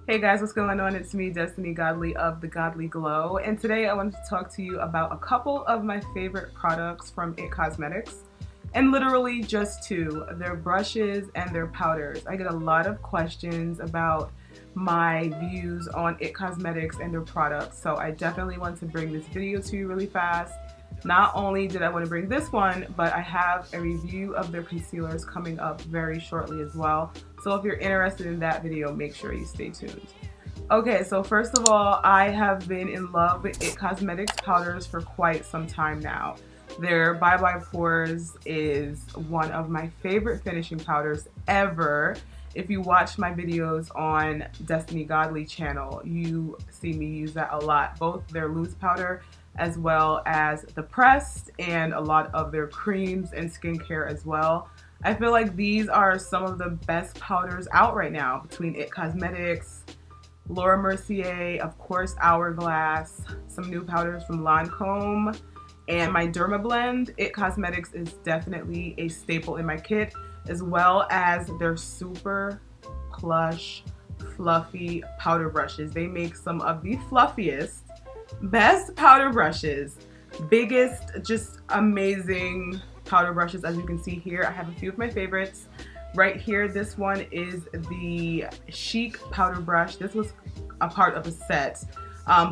Hey guys, what's going on? It's me, Destiny Godly of The Godly Glow, and today I wanted to talk to you about a couple of my favorite products from ITCosmetics, and literally just two, their brushes and their powders. I get a lot of questions about my views on ITCosmetics and their products, so I definitely want to bring this video to you really fast. Not only did I want to bring this one, but I have a review of their concealers coming up very shortly as well. So if you're interested in that video, make sure you stay tuned. Okay, so first of all, I have been in love with ITCosmetics powders for quite some time now. Their Bye Bye Pores is one of my favorite finishing powders ever. If you watch my videos on Destiny Godly channel, you see me use that a lot. Both their loose powder as well as the pressed and a lot of their creams and skincare as well. I feel like these are some of the best powders out right now between ITCosmetics, Laura Mercier, of course Hourglass, some new powders from Lancome, and my Derma Blend. ITCosmetics is definitely a staple in my kit, as well as their super plush, fluffy powder brushes. They make some of the fluffiest, best powder brushes, biggest, just amazing powder brushes. As you can see here, I have a few of my favorites. Right here, this one is the Chic powder brush. This was a part of a set.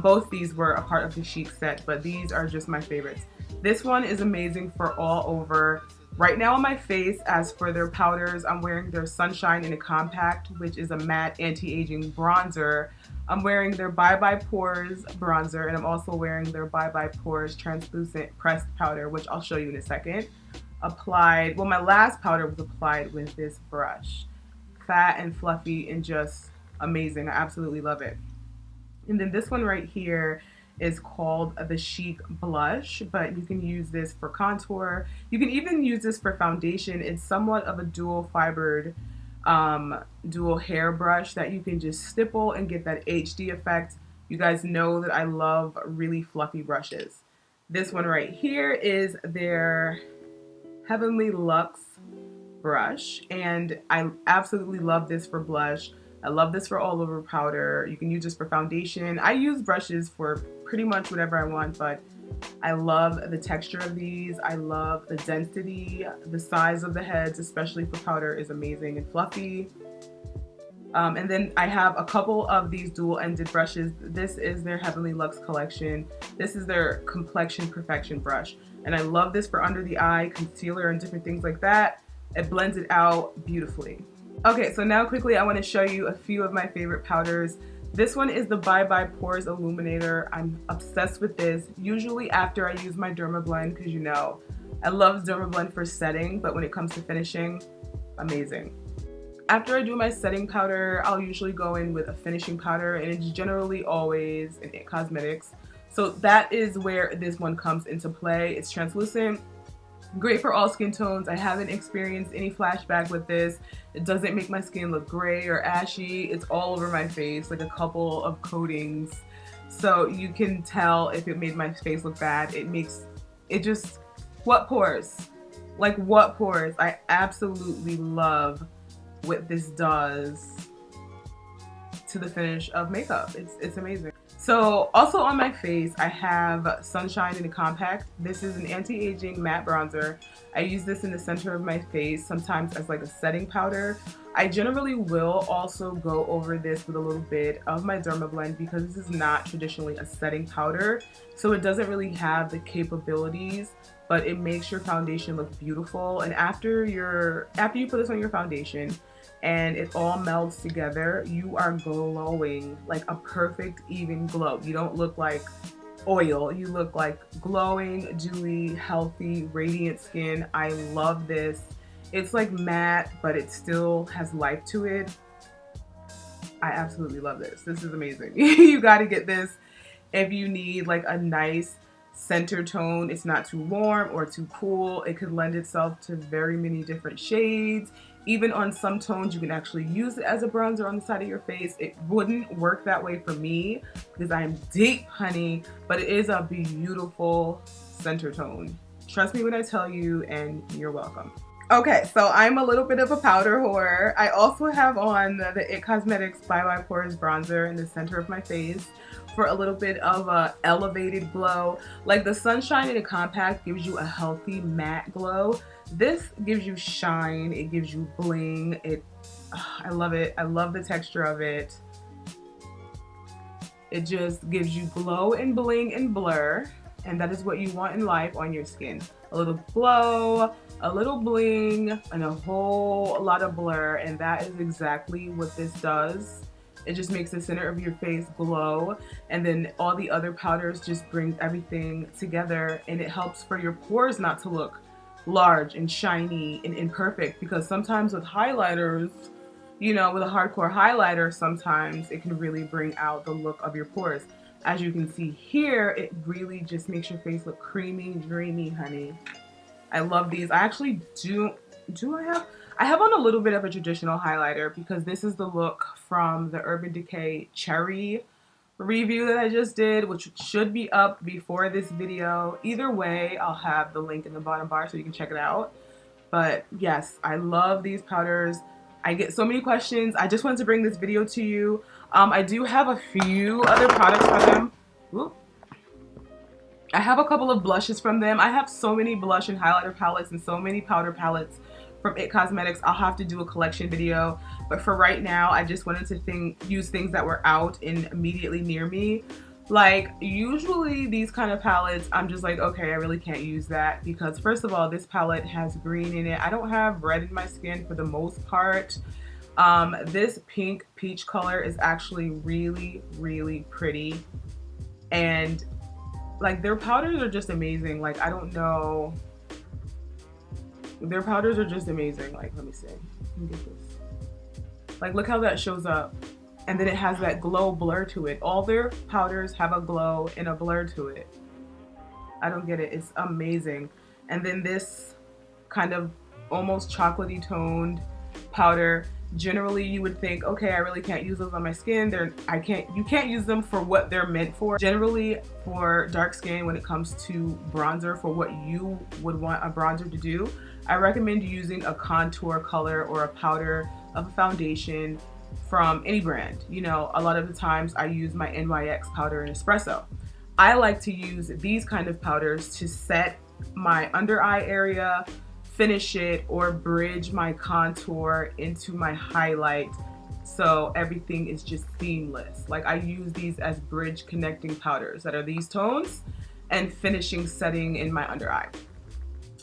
Both these were a part of the Chic set, but these are just my favorites. This one is amazing for all over. Right now on my face, as for their powders, I'm wearing their Sunshine in a Compact, which is a matte anti-aging bronzer. I'm wearing their Bye Bye Pores bronzer, and I'm also wearing their Bye Bye Pores translucent pressed powder, which I'll show you in a second. Applied, well, my last powder was applied with this brush. Fat and fluffy and just amazing. I absolutely love it. And then this one right here is called the Chic Blush, but you can use this for contour. You can even use this for foundation. It's somewhat of a dual fibered dual hair brush that you can just stipple and get that HD effect. You guys know that I love really fluffy brushes. This one right here is their Heavenly Luxe brush, and I absolutely love this for blush. I love this for all over powder. You can use this for foundation. I use brushes for pretty much whatever I want, but I love the texture of these. I love the density. The size of the heads, especially for powder, is amazing and fluffy. And then I have a couple of these dual-ended brushes. This is their Heavenly Luxe collection. This is their Complexion Perfection brush. And I love this for under the eye, concealer, and different things like that. It blends it out beautifully. Okay, so now quickly I want to show you a few of my favorite powders. This one is the Bye Bye Pores Illuminator. I'm obsessed with this, usually after I use my Derma Blend, because you know, I love Derma Blend for setting, but when it comes to finishing, amazing. After I do my setting powder, I'll usually go in with a finishing powder, and it's generally always in ITCosmetics. So that is where this one comes into play. It's translucent, great for all skin tones. I haven't experienced any flashback with this. It doesn't make my skin look gray or ashy. It's all over my face, like a couple of coatings. So you can tell if it made my face look bad. It just, what pores? Like what pores? I absolutely love what this does to the finish of makeup. It's amazing. So also on my face, I have Sunshine in a Compact. This is an anti-aging matte bronzer. I use this in the center of my face, sometimes as like a setting powder. I generally will also go over this with a little bit of my Derma Blend because this is not traditionally a setting powder. So it doesn't really have the capabilities, but it makes your foundation look beautiful. And after you put this on your foundation, and it all melds together, you are glowing like a perfect even glow. You don't look like oil, you look like glowing, dewy, healthy, radiant skin. I love this. It's like matte, but it still has life to it. I absolutely love this. This is amazing. You got to get this if you need like a nice center tone. It's not too warm or too cool. It could lend itself to very many different shades. Even on some tones, you can actually use it as a bronzer on the side of your face. It wouldn't work that way for me because I'm deep, honey, but it is a beautiful center tone. Trust me when I tell you, and you're welcome. Okay, so I'm a little bit of a powder whore. I also have on the It Cosmetics Bye Bye Pores bronzer in the center of my face for a little bit of a elevated glow. Like the Sunshine in a Compact gives you a healthy matte glow. This gives you shine, it gives you bling. I love it. I love the texture of it. It just gives you glow and bling and blur, and that is what you want in life on your skin. A little glow, a little bling, and a whole lot of blur, and that is exactly what this does. It just makes the center of your face glow, and then all the other powders just brings everything together, and it helps for your pores not to look large and shiny and imperfect, because sometimes with highlighters, you know, with a hardcore highlighter, sometimes it can really bring out the look of your pores. As you can see here, it really just makes your face look creamy, dreamy, honey. I love these. I actually I have on a little bit of a traditional highlighter because this is the look from the Urban Decay Cherry review that I just did, which should be up before this video. Either way, I'll have the link in the bottom bar so you can check it out. But yes, I love these powders. I get so many questions. I just wanted to bring this video to you. I do have a few other products from them. Ooh. I have a couple of blushes from them. I have so many blush and highlighter palettes and so many powder palettes from It Cosmetics. I'll have to do a collection video. But for right now, I just wanted to use things that were out and immediately near me. Like, usually these kind of palettes, I'm just like, okay, I really can't use that because first of all, this palette has green in it. I don't have red in my skin for the most part. This pink peach color is actually really, really pretty. And like their powders are just amazing. Like, I don't know. Their powders are just amazing. Like, let me see. Let me get this. Like, look how that shows up. And then it has that glow blur to it. All their powders have a glow and a blur to it. I don't get it. It's amazing. And then this kind of almost chocolatey toned powder. Generally, you would think, okay, I really can't use those on my skin. You can't use them for what they're meant for. Generally, for dark skin, when it comes to bronzer, for what you would want a bronzer to do, I recommend using a contour color or a powder of a foundation from any brand. You know, a lot of the times I use my NYX powder in espresso. I like to use these kind of powders to set my under eye area, finish it, or bridge my contour into my highlight so everything is just seamless. Like, I use these as bridge connecting powders that are these tones and finishing setting in my under eye.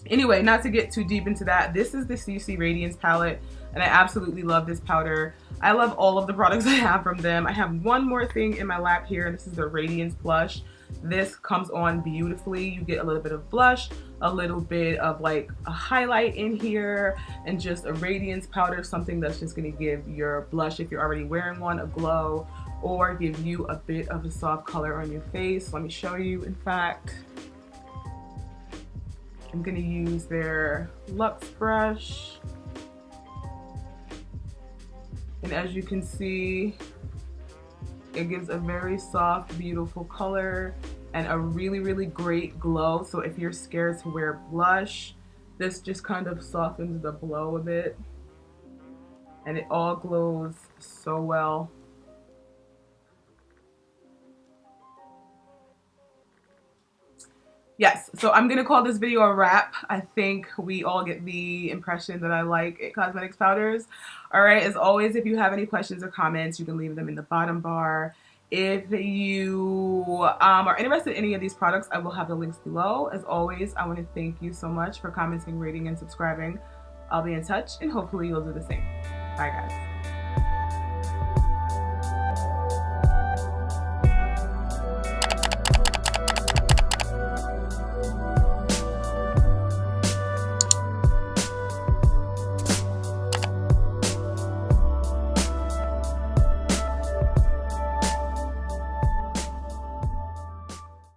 Anyway, not to get too deep into that, this is the CC Radiance palette, and I absolutely love this powder. I love all of the products I have from them. I have one more thing in my lap here, and this is the Radiance blush. This comes on beautifully. You get a little bit of blush, a little bit of like a highlight in here, and just a radiance powder, something that's just going to give your blush, if you're already wearing one, a glow, or give you a bit of a soft color on your face. Let me show you. In fact, I'm going to use their Luxe brush, and as you can see, it gives a very soft, beautiful color and a really, really great glow. So if you're scared to wear blush, this just kind of softens the blow a bit, and it all glows so well. Yes, so I'm gonna call this video a wrap. I think we all get the impression that I like It Cosmetics powders. All right, as always, if you have any questions or comments, you can leave them in the bottom bar. If you are interested in any of these products, I will have the links below. As always, I want to thank you so much for commenting, rating, and subscribing. I'll be in touch, and hopefully you'll do the same. Bye, guys.